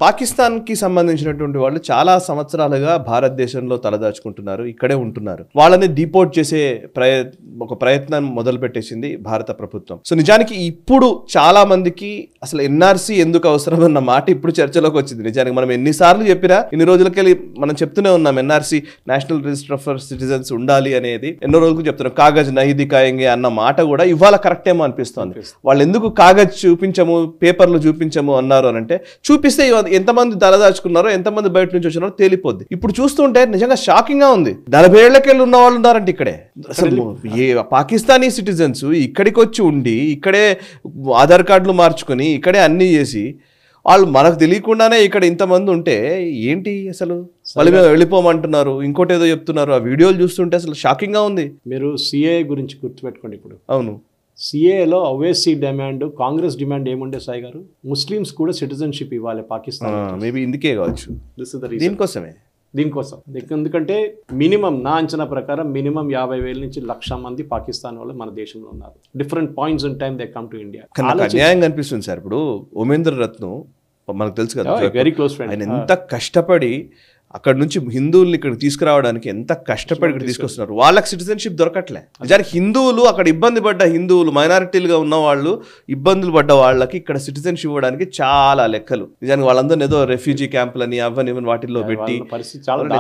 పాకిస్తాన్కి సంబంధించినటువంటి వాళ్ళు చాలా సంవత్సరాలుగా భారతదేశంలో తలదాచుకుంటున్నారు, ఇక్కడే ఉంటున్నారు. వాళ్ళని డిపోర్ట్ చేసే ఒక ప్రయత్నం మొదలుపెట్టేసింది భారత ప్రభుత్వం. సో నిజానికి ఇప్పుడు చాలా మందికి అసలు ఎన్ఆర్సీ ఎందుకు అవసరం అన్న మాట ఇప్పుడు చర్చలోకి వచ్చింది. నిజానికి మనం ఎన్నిసార్లు చెప్పినా ఇన్ని రోజులకెళ్ళి మనం చెప్తూనే ఉన్నాం NRC national register for citizens ఉండాలి అనేది ఎన్నో రోజులకు చెప్తున్నాం. కాగజ్ నహీ దిఖాయేంగే అన్న మాట కూడా ఇవాళ కరెక్ట్ ఏమో అనిపిస్తోంది. వాళ్ళు ఎందుకు కాగజ్ చూపించము, పేపర్లు చూపించము అన్నారు అని అంటే చూపిస్తే ఎంతమంది తలదాచుకున్నారో ఎంతమంది బయట నుంచి వచ్చినారో తేలిపోద్ది. ఇప్పుడు చూస్తుంటే నిజంగా షాకింగ్ గా ఉంది. 40 ఏళ్లకెళ్ళి ఉన్న వాళ్ళు ఉన్నారంటే ఇక్కడే. అసలు పాకిస్తానీ సిటిజన్స్ ఇక్కడికి వచ్చి ఉండి ఇక్కడే ఆధార్ కార్డులు మార్చుకొని ఇక్కడే అన్ని చేసి వాళ్ళు మనకు తెలియకుండానే ఇక్కడ ఇంతమంది ఉంటే ఏంటి అసలు వాళ్ళు మేము వెళ్ళిపోమంటున్నారు, ఇంకోటి ఏదో చెప్తున్నారు. ఆ వీడియోలు చూస్తుంటే అసలు షాకింగ్ గా ఉంది. మీరు సిఏ గురించి గుర్తుపెట్టుకోండి. ఇప్పుడు అవును, సిఏలో ఓవైసీ డిమాండ్, కాంగ్రెస్ డిమాండ్ ఏముండే సాయి గారు, ముస్లిమ్స్ కూడా సిటిజన్షిప్ ఇవ్వాలి పాకిస్తాన్. మేబీ ఇందుకే కావచ్చు, దీనికోసం. ఎందుకంటే మినిమం నా అంచనా ప్రకారం మినిమం 50,000 నుంచి 1,00,000 మంది పాకిస్తాన్ వాళ్ళు మన దేశంలో ఉన్నారు. Different points in time they come to India. అన్యాయంగా అనిపిస్తుంది సార్. ఇప్పుడు ఉమేంద్ర రత్నం మనకు తెలుసు కదా, వెరీ క్లోజ్ ఫ్రెండ్. ఆయన ఎంత కష్టపడి అక్కడ నుంచి హిందువుల్ని ఇక్కడ తీసుకురావడానికి ఎంత కష్టపడి ఇక్కడ తీసుకొస్తున్నారు. వాళ్ళకి సిటిజన్షిప్ దొరకట్లే. నిజానికి హిందువులు అక్కడ ఇబ్బంది పడ్డ హిందువులు మైనారిటీలుగా ఉన్న వాళ్ళు ఇబ్బందులు పడ్డ వాళ్ళకి ఇక్కడ సిటిజన్షిప్ ఇవ్వడానికి చాలా లెక్కలు. నిజానికి వాళ్ళందరూ ఏదో రెఫ్యూజీ క్యాంపులని అవన్నీ వాటిల్లో పెట్టి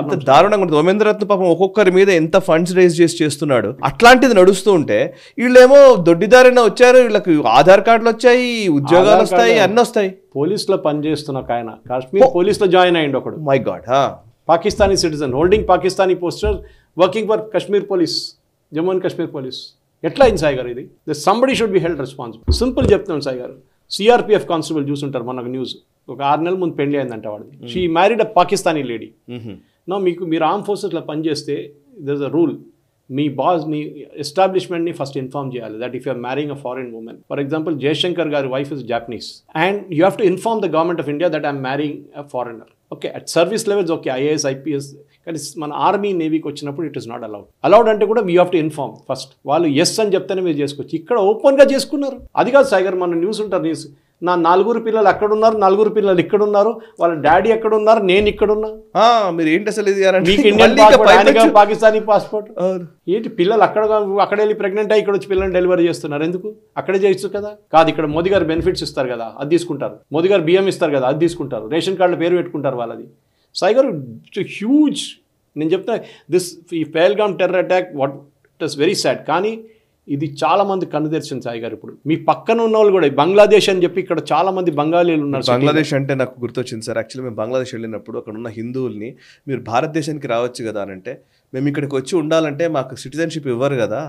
ఎంత దారుణంగా ఉంటుంది. ఉమేంద్రరత్న పాపం ఒక్కొక్కరి మీద ఎంత ఫండ్స్ రేజ్ చేస్తున్నాడు. అట్లాంటిది నడుస్తూ ఉంటే వీళ్ళేమో దొడ్డిదారిన వచ్చారు, వీళ్ళకి ఆధార్ కార్డులు వచ్చాయి, ఉద్యోగాలు వస్తాయి, అన్నీ వస్తాయి. పోలీసులో పనిచేస్తున్న ఒక ఆయన కాశ్మీర్ పోలీసులో జాయిన్ అయ్యిండు ఒకడు. My God, Pakistani citizen holding Pakistani poster working for Kashmir police, Jammu and Kashmir police. ఎట్లా అయింది సాయి గారు ఇది? Somebody should be held responsible. Simple చెప్తున్నాను సాయి గారు. సిఆర్పిఎఫ్ కానిస్టేబుల్ చూసుంటారు, మనకు న్యూస్ ఒక 6 నెలల ముందు పెళ్లి అయిందంట వాడిది. She married a Pakistani lady. మీరు ఆర్మ్ ఫోర్సెస్లో పనిచేస్తే దర్ ఇస్ అ రూల్, మీ బాస్ మీ ఎస్టాబ్లిష్మెంట్ని ఫస్ట్ ఇన్ఫార్మ్ చేయాలి that if you're marrying a foreign woman. For example Jaishankar గారి wife is Japanese and you have to inform the government of India that I'm marrying a foreigner. Okay, at service levels okay, IAS IPS. కానీ మన army నేవీకి వచ్చినప్పుడు it is not allowed అంటే కూడా you have to inform first. వాళ్ళు yes అని చెప్తేనే మీరు చేసుకోవచ్చు. ఇక్కడ ఓపెన్గా చేసుకున్నారు. అది కాదు సాయి గారు, మన న్యూస్ ఉంటారు, న్యూస్ నా 4 పిల్లలు అక్కడ ఉన్నారు, 4 పిల్లలు ఇక్కడ ఉన్నారు, వాళ్ళ డాడీ ఎక్కడ ఉన్నారు, నేను ఇక్కడ ఉన్నా. మీరు ఏంటి అసలు మీకు ఇండియన్ పాస్పోర్ట్, పాకిస్తానీ పాస్పోర్ట్ ఏంటి? పిల్లలు అక్కడ వెళ్ళి ప్రెగ్నెంట్ అయ్యి ఇక్కడ వచ్చి పిల్లల్ని డెలివరీ చేస్తున్నారు. ఎందుకు? అక్కడే చేయొచ్చు కదా. కాదు, ఇక్కడ మోదీ గారు బెనిఫిట్స్ ఇస్తారు కదా, అది తీసుకుంటారు. మోదీ గారు బియ్యం ఇస్తారు కదా, అది తీసుకుంటారు. రేషన్ కార్డుల పేరు పెట్టుకుంటారు వాళ్ళది. సాయి గారు హ్యూజ్. నేను చెప్తా, ఈ Pahalgam terror attack what it is very sad. కానీ ఇది చాలా మంది కన్ను తెరిచింది సాయి గారు. ఇప్పుడు మీ పక్కన ఉన్న వాళ్ళు కూడా బంగ్లాదేశ్ అని చెప్పి ఇక్కడ చాలా మంది బంగాళీలు ఉన్నారు. బంగ్లాదేశ్ అంటే నాకు గుర్తొచ్చింది సార్. యాక్చువల్లీ మేము బంగ్లాదేశ్ వెళ్ళినప్పుడు అక్కడ ఉన్న హిందువుల్ని మీరు భారతదేశానికి రావచ్చు కదా అని అంటే, మేము ఇక్కడికి వచ్చి ఉండాలంటే మాకు సిటిజన్షిప్ ఇవ్వరు కదా,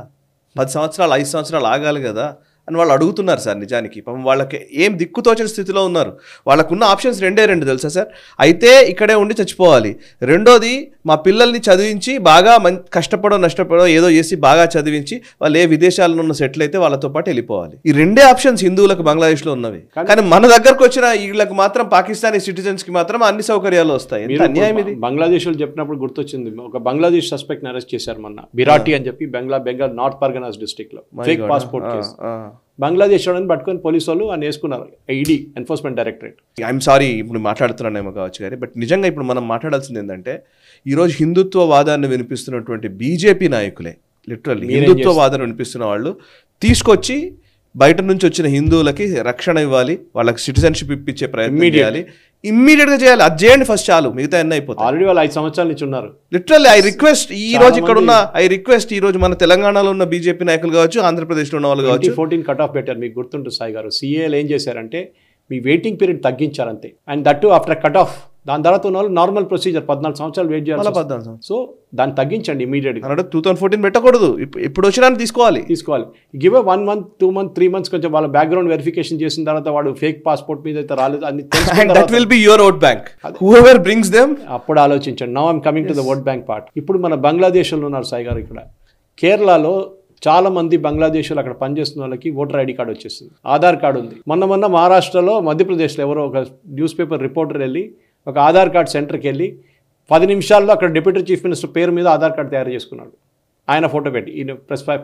10 సంవత్సరాలు 5 సంవత్సరాలు ఆగాలి కదా అని వాళ్ళు అడుగుతున్నారు సార్. నిజానికి పాపం వాళ్ళకి ఏం దిక్కుతోచిన స్థితిలో ఉన్నారు. వాళ్ళకున్న ఆప్షన్స్ 2 తెలుసా సార్? అయితే ఇక్కడే ఉండి చచ్చిపోవాలి, రెండోది మా పిల్లల్ని చదివించి బాగా నష్టపడో ఏదో చేసి బాగా చదివించి వాళ్ళు ఏ విదేశాల్లో ఉన్న సెటిల్ అయితే వాళ్ళతో పాటు వెళ్ళిపోవాలి. ఈ 2 ఆప్షన్స్ హిందువులకు బంగ్లాదేశ్లో ఉన్నవి. కానీ మన దగ్గరకు వచ్చిన వీళ్ళకి మాత్రం పాకిస్తానీ సిటిజన్స్కి మాత్రం అన్ని సౌకర్యాలు వస్తాయి. అన్యాయం ఇది. బంగ్లాదేశ్ చెప్పినప్పుడు గుర్తొచ్చింది, ఒక బంగ్లాదేశ్ సస్పెక్ట్ అరెస్ట్ చేశారు మొన్న, బిరాటి అని చెప్పి, బెంగాల్ నార్త్ పర్గనాస్ డిస్ట్రిక్ట్ లో ఫేక్ పాస్పోర్ట్ కేసు. బంగ్లాదేశ్ వాళ్ళని పట్టుకొని పోలీసు వాళ్ళు అని వేసుకున్నారు, ED enforcement directorate. I'm sorry ఇప్పుడు మాట్లాడుతున్నానేమో కావచ్చు కానీ, బట్ నిజంగా ఇప్పుడు మనం మాట్లాడాల్సింది ఏంటంటే, ఈరోజు హిందుత్వవాదాన్ని వినిపిస్తున్నటువంటి బీజేపీ నాయకులే, లిటరల్లీ హిందుత్వవాదాన్ని వినిపిస్తున్న వాళ్ళు తీసుకొచ్చి బయట నుంచి వచ్చిన హిందువులకి రక్షణ ఇవ్వాలి, వాళ్ళకి సిటిజన్షిప్ ఇప్పించే ప్రయత్నం చేయాలి, ఇమ్మీడియట్గా చేయాలి. అది చేయండి ఫస్ట్, చాలు, మిగతా ఎన్ని అయిపోతాయి. ఆల్రెడీ వాళ్ళు 5 సంవత్సరాల నుంచి ఉన్నారు. లిటరల్లీ ఐ రిక్వెస్ట్ ఈ రోజు మన తెలంగాణలో ఉన్న బీజేపీ నాయకులు కావచ్చు, ఆంధ్రప్రదేశ్లో ఉన్న వాళ్ళు కావచ్చు, 14 కట్ ఆఫ్ పెట్టారు. మీకు గుర్తుంటుంది సాయి గారు, సిఏలు ఏం చేశారంటే మీ వెయిటింగ్ పీరియడ్ తగ్గించారు అంతే. And that after cut off, దాని తర్వాత ఉన్న వాళ్ళు నార్మల్ ప్రొసీజర్ 14 సంవత్సరాలు వెయిట్ చేయాలి. సో దాన్ని తగ్గించండి ఇమీడియట్గా. 2014 పెట్టకూడదు, ఇప్పుడు వచ్చినా తీసుకోవాలి. గివ్ 1 month 2 months 3 months కొంచెం వాళ్ళ బ్యాక్గ్రౌండ్ వెరిఫికేషన్ చేసిన తర్వాత వాడు ఫేక్ పాస్పోర్ట్ మీద అయితే రాలేదు అని that will be your vote bank, whoever brings them. అప్పుడు ఆలోచించండి. Now I'm coming to the vote bank part. ఇప్పుడు మన బంగ్లాదేశ్లో ఉన్నారు సాయి గారు. ఇక్కడ కేరళలో చాలా మంది బంగ్లాదేశ్లో అక్కడ పనిచేస్తున్న వాళ్ళకి ఓటర్ ఐడి కార్డు వచ్చేస్తుంది, ఆధార్ కార్డు ఉంది. మొన్న మహారాష్ట్రలో, మధ్యప్రదేశ్లో ఎవరో ఒక న్యూస్ పేపర్ రిపోర్టర్ వెళ్ళి ఒక ఆధార్ కార్డ్ సెంటర్కి వెళ్ళి 10 నిమిషాల్లో అక్కడ డిప్యూటీ చీఫ్ మినిస్టర్ పేరు మీద ఆధార్ కార్డు తయారు చేసుకున్నాడు. ఆయన ఫోటో పెట్టి, ఈయన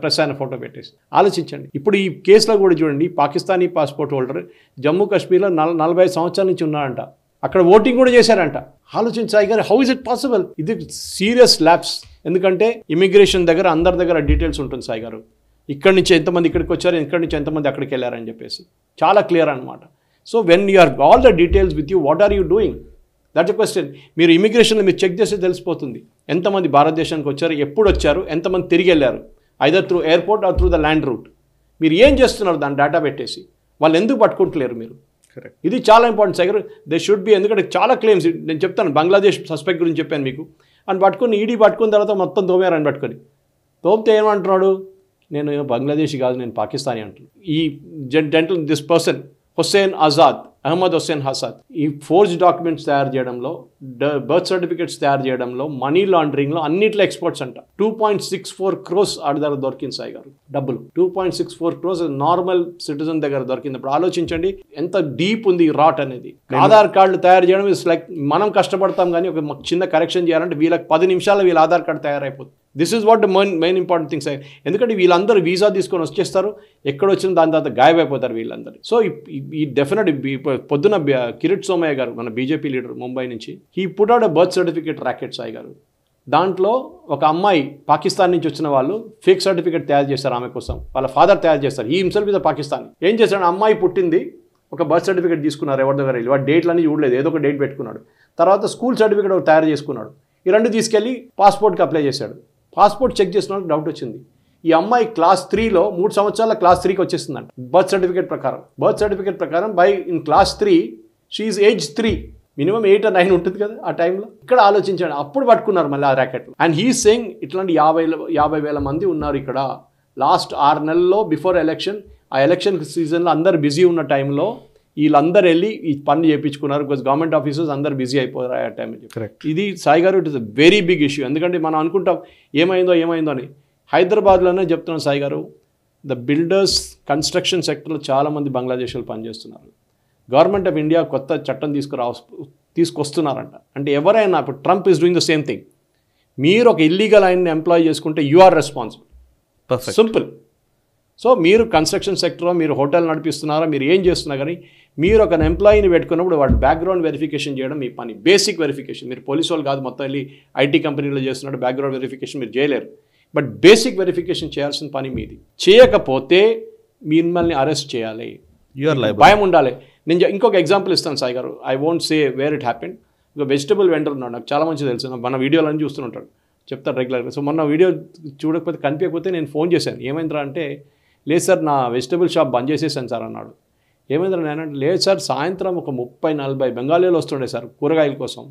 ప్రెస్ ఆయన ఫోటో పెట్టేసి. ఆలోచించండి. ఇప్పుడు ఈ కేసులో కూడా చూడండి, పాకిస్తానీ పాస్పోర్ట్ హోల్డర్ జమ్మూ కాశ్మీర్లో 45 సంవత్సరాల నుంచి ఉన్నాడంట. అక్కడ ఓటింగ్ కూడా చేశారంట. ఆలోచించి సాయి గారు, హౌ ఇస్ ఇట్ పాసిబుల్? ఇది సీరియస్ ల్యాప్స్. ఎందుకంటే ఇమిగ్రేషన్ దగ్గర అందరి దగ్గర డీటెయిల్స్ ఉంటుంది సాయి గారు. ఇక్కడి నుంచి ఎంతమంది ఇక్కడికి వచ్చారు, ఇక్కడి నుంచి ఎంతమంది అక్కడికి వెళ్ళారని చెప్పేసి చాలా క్లియర్ అనమాట. So when you are all the details with you, what are you doing? That's a question. మీరు ఇమిగ్రేషన్లో మీరు చెక్ చేస్తే తెలిసిపోతుంది ఎంతమంది భారతదేశానికి వచ్చారు, ఎప్పుడు వచ్చారు, ఎంతమంది తిరిగి వెళ్ళారు, either through airport or through the land route. మీరు ఏం చేస్తున్నారు దాని డేటా పెట్టేసి? వాళ్ళు ఎందుకు పట్టుకుంటలేరు మీరు? కరెక్ట్. ఇది చాలా important sir. They should be, ఎందుకంటే చాలా క్లెయిమ్స్ నేను చెప్తాను. బంగ్లాదేశ్ సస్పెక్ట్ గురించి చెప్పాను మీకు. అని పట్టుకుని ఈడీ పట్టుకున్న తర్వాత మొత్తం తోమారని పట్టుకొని తోమితే ఏమంటున్నాడు, నేను బంగ్లాదేశీ కాదు, నేను పాకిస్తానీ అంటున్నాను. ఈ gentle this person Hussain Azad, Ahmed Hussain Azad, ఈ ఫోర్జ్ డాక్యుమెంట్స్ తయారు చేయడంలో, బర్త్ సర్టిఫికేట్స్ తయారు చేయడంలో, మనీ లాండరింగ్లో అన్నిట్లో ఎక్స్పర్ట్స్ అంట. 2.64 crores ఆడి దగ్గర దొరికింది సాయి గారు డబ్బులు. 2.64 crores నార్మల్ సిటిజన్ దగ్గర దొరికింది. ఇప్పుడు ఆలోచించండి ఎంత డీప్ ఉంది ఈ రాట్ అనేది. ఆధార్ కార్డులు తయారు చేయడం ఇస్ లైక్ మనం కష్టపడతాం కానీ ఒక చిన్న కరెక్షన్ చేయాలంటే వీళ్ళకి 10 నిమిషాల్లో వీళ్ళ ఆధార్ కార్డు తయారైపోతుంది. This is what the main important things. ఎందుకంటే వీళ్ళందరూ వీసా తీసుకొని వచ్చేస్తారు, ఎక్కడ వచ్చిన దాని తర్వాత గాయమైపోతారు వీళ్ళందరూ. సో ఈ డెఫినెట్ పొద్దున కిరీట్ సోమయ్య గారు, మన బీజేపీ లీడర్ ముంబై నుంచి, he put out a birth certificate racket Sai గారు. దాంట్లో ఒక అమ్మాయి పాకిస్తాన్ నుంచి వచ్చిన వాళ్ళు ఫేక్ సర్టిఫికేట్ తయారు చేస్తారు ఆమె కోసం, వాళ్ళ ఫాదర్ తయారు చేస్తారు. ఈ హిమ్సెల్ఫ్ ఇస్ పాకిస్తాన్. ఏం చేశాడు, అమ్మాయి పుట్టింది, ఒక బర్త్ సర్టిఫికేట్ తీసుకున్నారు ఎవరి దగ్గర వెళ్ళి, వాడు డేట్లన్నీ చూడలేదు, ఏదో ఒక డేట్ పెట్టుకున్నాడు. తర్వాత స్కూల్ సర్టిఫికేట్ ఒకటి తయారు చేసుకున్నాడు. ఈ రెండు తీసుకెళ్ళి పాస్పోర్ట్కి అప్లై చేశాడు. పాస్పోర్ట్ చెక్ చేసినప్పుడు డౌట్ వచ్చింది, ఈ అమ్మాయి క్లాస్ 3లో 3 సంవత్సరాల క్లాస్ 3కి వచ్చేస్తుందంట బర్త్ సర్టిఫికేట్ ప్రకారం. బర్త్ సర్టిఫికేట్ ప్రకారం by in class 3 she is age 3, minimum 8 or 9 ఉంటుంది కదా ఆ టైంలో. ఇక్కడ ఆలోచించండి, అప్పుడు పట్టుకున్నారు మళ్ళీ ఆ ర్యాకెట్. అండ్ హీ సేయింగ్ ఇట్లాంటి 50,000 మంది ఉన్నారు ఇక్కడ. లాస్ట్ 6 నెలల్లో బిఫోర్ ఎలక్షన్, ఆ ఎలక్షన్ సీజన్లో అందరు బిజీ ఉన్న టైంలో వీళ్ళందరూ వెళ్ళి ఈ పని చేయించుకున్నారు. బికాస్ గవర్నమెంట్ ఆఫీసర్స్ అందరు బిజీ అయిపోయారు ఆ టైం. ఇది సాయి గారు, it is a very big issue. ఎందుకంటే మనం అనుకుంటాం ఏమైందో అని. హైదరాబాద్లోనే చెప్తున్నాం సాయి గారు, ద బిల్డర్స్ కన్స్ట్రక్షన్ సెక్టర్లో చాలామంది బంగ్లాదేశ్లో పనిచేస్తున్నారు. గవర్నమెంట్ ఆఫ్ ఇండియా కొత్త చట్టం తీసుకొస్తున్నారంట. అంటే ఎవరైనా, ఇప్పుడు Trump is doing the same thing. మీరు ఒక ఇల్లీగల్ ఆయన్ని ఎంప్లాయ్ చేసుకుంటే you are responsible. Simple. So మీరు కన్స్ట్రక్షన్ సెక్టర్లో మీరు హోటల్ నడిపిస్తున్నారా, మీరు ఏం చేస్తున్నా కానీ మీరు ఒక ఎంప్లాయీని పెట్టుకున్నప్పుడు వాడు బ్యాక్గ్రౌండ్ వెరిఫికేషన్ చేయడం మీ పని. Basic verification. మీరు పోలీసు వాళ్ళు కాదు, మొత్తం వెళ్ళి ఐటీ కంపెనీలో చేస్తున్నట్టు బ్యాక్గ్రౌండ్ వెరిఫికేషన్ మీరు చేయలేరు. బట్ బేసిక్ వెరిఫికేషన్ చేయాల్సిన పని మీది. చేయకపోతే మిమ్మల్ని అరెస్ట్ చేయాలి, భయం ఉండాలి. నేను ఇంకొక ఎగ్జాంపుల్ ఇస్తాను సాయి గారు. I won't say where it happen. ఒక వెజిటబుల్ వెండర్ ఉన్నాడు, నాకు చాలా మంచి తెలుసు, మన వీడియోలన్నీ చూస్తుంటాడు, చెప్తారు రెగ్యులర్గా. సో మొన్న వీడియో చూడకపోతే కనిపించకపోతే నేను ఫోన్ చేశాను. ఏమైందిరా అంటే, లేదు సార్ నా వెజిటబుల్ షాప్ బంద్ చేసేసాను సార్ అన్నాడు. ఏమైందిరా నేనంటే, లేదు సార్ సాయంత్రం ఒక 30-40 బెంగాలీలు వస్తుండే సార్ కూరగాయల కోసం,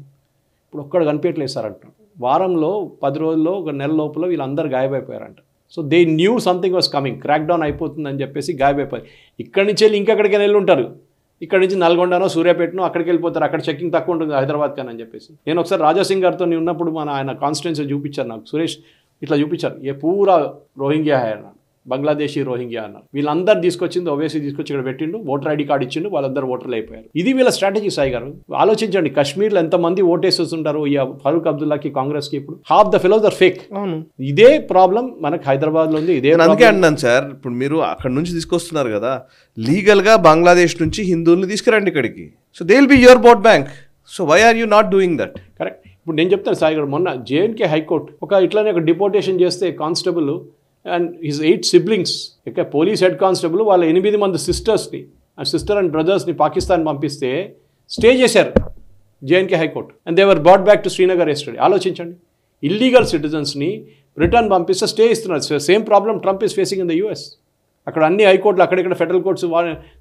ఇప్పుడు ఒక్కడు కనిపించట్లేదు సార్ అంటున్నాడు. వారంలో 10 రోజుల్లో ఒక నెల లోపల వీళ్ళందరూ గాయమైపోయారంట. So they knew something was coming, crack down అయిపోతుందని చెప్పేసి గాయమైపోయారు. ఇక్కడి నుంచి వెళ్ళి ఇంకెక్కడికైనా వెళ్ళి ఉంటారు, ఇక్కడ నుంచి నల్గొండనో సూర్యాపేటనో అక్కడికి వెళ్ళిపోతారు, అక్కడ చెక్కింగ్ తక్కువ ఉంటుంది హైదరాబాద్ కానీ అని చెప్పేసి. నేను ఒకసారి రాజాసింగ్ గారితో ఉన్నప్పుడు ఆయన కాన్స్టిట్యున్సీ చూపించారు నాకు, సురేష్ ఇట్లా చూపించారు, ఏ పూరా రోహింగ్యా హై అన్నాడు, బంగ్లాదేశీ రోహింగ్యా అన్నారు. వీళ్ళందరూ తీసుకొచ్చింది ఓవైసీ తీసుకొచ్చి ఇక్కడ పెట్టిండు, ఓటర్ ఐడి కార్డు ఇచ్చిండు, వాళ్ళందరూ ఓటర్లు అయిపోయారు. ఇది వీళ్ళ స్ట్రాటజీ సాయి గారు. ఆలోచించండి, కాశ్మీర్లో ఎంతమంది ఓటేస్తుంటారు ఈ ఫరూక్ అబ్దుల్లాకి, కాంగ్రెస్కి. ఇప్పుడు half the fellows are fake. ఇదే ప్రాబ్లం మనకు హైదరాబాద్లో ఉంది. ఇదే అందుకే అన్నాను సార్, ఇప్పుడు మీరు అక్కడ నుంచి తీసుకొస్తున్నారు కదా, లీగల్గా బంగ్లాదేశ్ నుంచి హిందువుల్ని తీసుకురండి ఇక్కడికి. So they will be your vote bank. So why are you not doing that? Correct. ఇప్పుడు నేను చెప్తాను సాయి గారు, మొన్న జేఎన్కే హైకోర్టు ఇట్లానే ఒక డిపోర్టేషన్ చేస్తే కానిస్టేబుల్ అండ్ హిజ్ 8 siblings, ఇక పోలీస్ హెడ్ కానిస్టేబుల్ వాళ్ళ 8 మంది సిస్టర్స్ని, ఆ సిస్టర్ అండ్ బ్రదర్స్ని పాకిస్తాన్ పంపిస్తే స్టే చేశారు J&K high court. And they were brought back to Srinagar yesterday. ఆలోచించండి, ఇల్లీగల్ సిటిజన్స్ని రిటర్న్ పంపిస్తే స్టే ఇస్తున్నారు. Same problem Trump is facing in the US. అక్కడ అన్ని హైకోర్టులు, అక్కడెక్కడ ఫెడరల్ కోర్ట్స్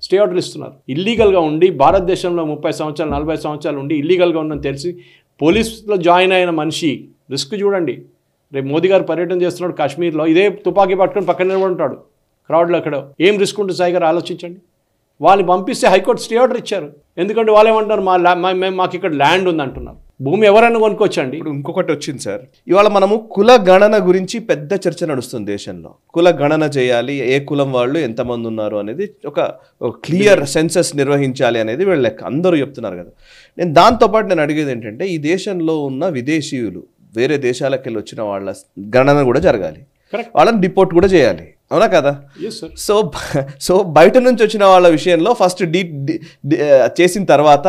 స్టే ఆర్డర్లు ఇస్తున్నారు. ఇల్లీగల్గా ఉండి భారతదేశంలో 30 సంవత్సరాలు 40 సంవత్సరాలు ఉండి ఇల్లీగల్గా ఉందని తెలిసి పోలీసులో జాయిన్ అయిన మనిషి రిస్క్ చూడండి. రేపు మోదీ గారు పర్యటన చేస్తున్నాడు కాశ్మీర్లో, ఇదే తుపాకీ పట్టుకొని పక్కన నిలబడి క్రౌడ్లో. అక్కడ ఏం రిస్క్ ఉంటుంది సాయి గారు ఆలోచించండి. వాళ్ళని పంపిస్తే హైకోర్టు స్టే ఆర్డర్ ఇచ్చారు. ఎందుకంటే వాళ్ళు ఏమంటారు, మాకు ఇక్కడ ల్యాండ్ ఉంది అంటున్నారు. భూమి ఎవరైనా కొనుక్కోవచ్చండి. ఇప్పుడు ఇంకొకటి వచ్చింది సార్, ఇవాళ మనము కుల గణన గురించి పెద్ద చర్చ నడుస్తుంది దేశంలో. కుల గణన చేయాలి, ఏ కులం వాళ్ళు ఎంతమంది ఉన్నారు అనేది ఒక క్లియర్ సెన్సస్ నిర్వహించాలి అనేది వీళ్ళ లెక్క, అందరూ చెప్తున్నారు కదా. నేను దాంతోపాటు నేను అడిగేది ఏంటంటే, ఈ దేశంలో ఉన్న విదేశీయులు, వేరే దేశాలకు వెళ్ళి వచ్చిన వాళ్ళ గణన కూడా జరగాలి, వాళ్ళని డిపోర్ట్ కూడా చేయాలి. అవునా కదా? Yes sir. సో బయట నుంచి వచ్చిన వాళ్ళ విషయంలో ఫస్ట్ చేసిన తర్వాత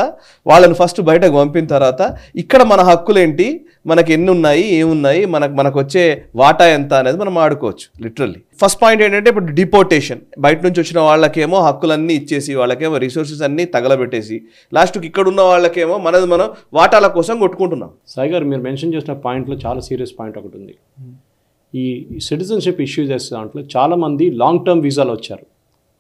వాళ్ళని ఫస్ట్ బయటకు పంపిన తర్వాత ఇక్కడ మన హక్కులేంటి, మనకి ఎన్ని ఉన్నాయి, ఏమున్నాయి, మనకు వచ్చే వాటా ఎంత అనేది మనం ఆడుకోవచ్చు లిటరల్లీ. ఫస్ట్ పాయింట్ ఏంటంటే ఇప్పుడు డిపోర్టేషన్. బయట నుంచి వచ్చిన వాళ్ళకేమో హక్కులన్నీ ఇచ్చేసి, వాళ్ళకేమో రిసోర్సెస్ అన్నీ తగలబెట్టేసి, లాస్ట్కి ఇక్కడ ఉన్న వాళ్ళకేమో మనం వాటాల కోసం కొట్టుకుంటున్నాం. సాయి గారు మీరు మెన్షన్ చేసిన పాయింట్లో చాలా సీరియస్ పాయింట్ ఒకటి ఉంది. ఈ సిటిజన్షిప్ ఇష్యూ చేసే దాంట్లో చాలామంది లాంగ్ టర్మ్ వీసాలు వచ్చారు.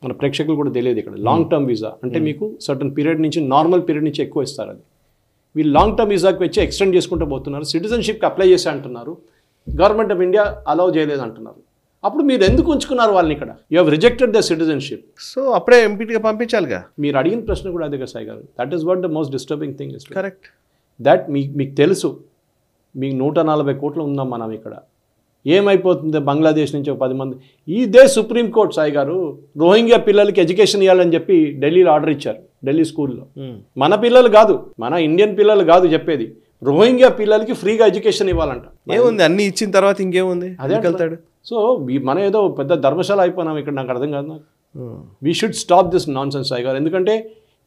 మన ప్రేక్షకులు కూడా తెలియదు ఇక్కడ. లాంగ్ టర్మ్ వీసా అంటే మీకు సర్టన్ పీరియడ్ నుంచి, నార్మల్ పీరియడ్ నుంచి ఎక్కువ ఇస్తారు. అది వీళ్ళు లాంగ్ టర్మ్ వీసాకి వచ్చి ఎక్స్టెండ్ చేసుకుంటూ పోతున్నారు. సిటిజన్షిప్కి అప్లై చేసి అంటున్నారు, గవర్నమెంట్ ఆఫ్ ఇండియా అలౌ చేయలేదు అంటున్నారు. అప్పుడు మీరు ఎందుకు ఉంచుకున్నారు వాళ్ళని ఇక్కడ? You have rejected the citizenship. So అప్పుడే ఎంపీటీగా పంపించాలిగా. మీరు అడిగిన ప్రశ్న కూడా అదే కదా సాయి గారు. That is what the most disturbing thing is correct. That మీకు తెలుసు, మీకు 140 కోట్లు ఉందాం మనం ఇక్కడ. ఏమైపోతుంది బంగ్లాదేశ్ నుంచి 10 మంది. ఇదే సుప్రీంకోర్టు సాయి గారు రోహింగ్యా పిల్లలకి ఎడ్యుకేషన్ ఇవ్వాలని చెప్పి ఢిల్లీలో ఆర్డర్ ఇచ్చారు. ఢిల్లీ స్కూల్లో మన పిల్లలు కాదు, మన ఇండియన్ పిల్లలు కాదు చెప్పేది, రోహింగ్యా పిల్లలకి ఫ్రీగా ఎడ్యుకేషన్ ఇవ్వాలంట. ఏముంది, అన్ని ఇచ్చిన తర్వాత ఇంకేముంది, అదే వెళ్తాడు. సో మనం ఏదో పెద్ద ధర్మశాల అయిపోయినాం ఇక్కడ. నాకు అర్థం కాదు. నాకు we should stop this non sense Sai గారు. ఎందుకంటే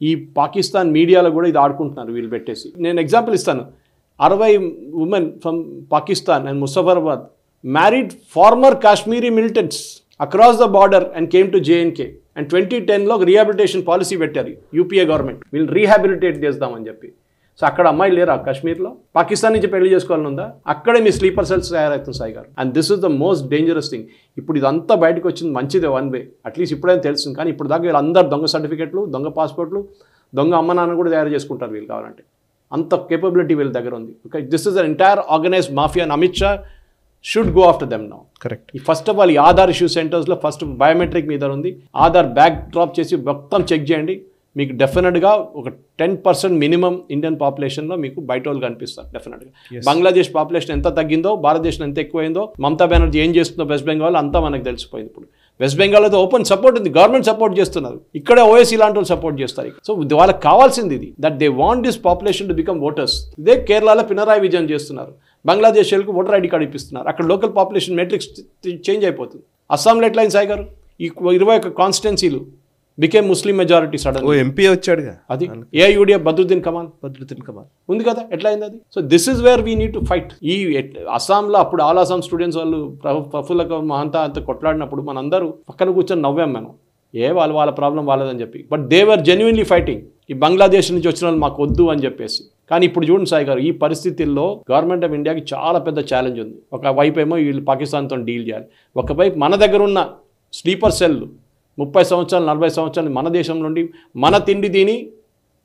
ఈ పాకిస్తాన్ మీడియాలో కూడా ఇది ఆడుకుంటున్నారు వీళ్ళు పెట్టేసి. నేను ఎగ్జాంపుల్ ఇస్తాను. 60 women from Pakistan and Muzaffarabad married former Kashmiri militants across the border and came to JNK. And 2010లో రీహాబిలిటేషన్ పాలసీ పెట్టారు యూపీఏ గవర్నమెంట్. వీళ్ళు రీహాబిలిటేట్ చేద్దామని చెప్పి. సో అక్కడ అమ్మాయిలు లేరా కాశ్మీర్లో? పాకిస్తాన్ నుంచి పెళ్లి చేసుకోవాలని ఉందా? అక్కడే మీ స్లీపర్ సెల్స్ తయారవుతుంది సాయి గారు. And this is the most dangerous thing. ఇప్పుడు ఇదంతా బయటకు వచ్చింది మంచిదే వన్ వే, అట్లీస్ట్ ఇప్పుడైనా తెలుస్తుంది. కానీ ఇప్పుడు దాకా వీళ్ళందరూ దొంగ సర్టిఫికెట్లు, దొంగ పాస్పోర్ట్లు, దొంగ అమ్మ నాన్న కూడా తయారు చేసుకుంటారు వీళ్ళు కావాలంటే. అంత కేపబిలిటీ వీళ్ళ దగ్గర ఉంది. This is an entire organised mafia. And Amit Shah should go after them now. Correct. First of all ఈ ఆధార్ ఇష్యూ సెంటర్స్లో ఫస్ట్ బయోమెట్రిక్ మీద ఉంది. ఆధార్ బ్యాక్ డ్రాప్ చేసి మొత్తం చెక్ చేయండి. మీకు డెఫినెట్గా ఒక 10% మినిమం ఇండియన్ పాపులేషన్లో మీకు బయట వాళ్ళు కనిపిస్తారు డెఫినెట్గా. బంగ్లాదేశ్ పాపులేషన్ ఎంత తగ్గిందో, భారతదేశం ఎంత ఎక్కువైందో, మమతా బెనర్జీ ఏం చేస్తుందో వెస్ట్ బెంగాల్ అంతా మనకు తెలిసిపోయింది. ఇప్పుడు వెస్ట్ బెంగాల్ అయితే ఓపెన్ సపోర్ట్ ఉంది, గవర్నమెంట్ సపోర్ట్ చేస్తున్నారు. ఇక్కడ ఓఎస్సీ లాంటి వాళ్ళు సపోర్ట్ చేస్తారు. సో వాళ్ళకి కావాల్సింది ఇది, that they want this population to become voters. ఇదే కేరళలో పినరాయి విజయన్ చేస్తున్నారు. బంగ్లాదేశ్ వాళ్ళకి ఓటర్ ఐడి కార్డు ఇప్పిస్తున్నారు. అక్కడ లోకల్ పాపులేషన్ మెట్రిక్స్ చేంజ్ అయిపోతుంది. అస్సాంలో ఎట్లా అయింది సాయి గారు? ఈ 21 కాన్స్టిట్యున్సీలు బికేమ్ ముస్లిం మెజారిటీ సడన్. ఎంపీ వచ్చాడుగా, అది ఏఐయుడిఎఫ్ బద్రుద్దీన్ కమాల్ ఉంది కదా, ఎట్లా అయింది అది? So this is where we need to fight. ఈ అస్సాంలో అప్పుడు ఆల్ అస్సాం స్టూడెంట్స్ వాళ్ళు ప్రఫుల్ల మహంతా అంతా కొట్లాడినప్పుడు మనందరూ పక్కన కూర్చొని నవ్వాం మనం. వాళ్ళ ప్రాబ్లం వాళ్ళదని చెప్పి. But they were genuinely fighting. ఈ బంగ్లాదేశ్ నుంచి వచ్చిన వాళ్ళు మాకు వద్దు అని చెప్పేసి. కానీ ఇప్పుడు చూడండి సాయి గారు, ఈ పరిస్థితుల్లో గవర్నమెంట్ ఆఫ్ ఇండియాకి చాలా పెద్ద ఛాలెంజ్ ఉంది. ఒకవైపు ఏమో వీళ్ళు పాకిస్తాన్తో డీల్ చేయాలి, ఒకవైపు మన దగ్గర ఉన్న స్లీపర్ సెల్ 30 సంవత్సరాలు 40 సంవత్సరాలు మన దేశం నుండి మన తిండి తిని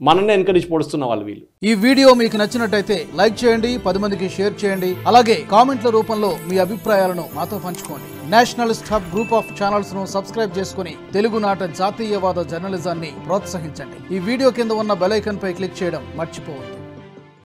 మనల్ని ఎన్కరేజ్ పొడుస్తున్న వాళ్ళు వీళ్ళు. ఈ వీడియో మీకు నచ్చినట్టయితే లైక్ చేయండి, 10 మందికి షేర్ చేయండి. అలాగే కామెంట్ల రూపంలో మీ అభిప్రాయాలను మాతో పంచుకోండి. Nationalist hub group of channels ను సబ్స్క్రైబ్ చేసుకుని తెలుగునాట జాతీయవాద జర్నలిజాన్ని ప్రోత్సహించండి. ఈ వీడియో కింద ఉన్న బెల్ ఐకాన్ పై క్లిక్ చేయడం మర్చిపోవద్దు.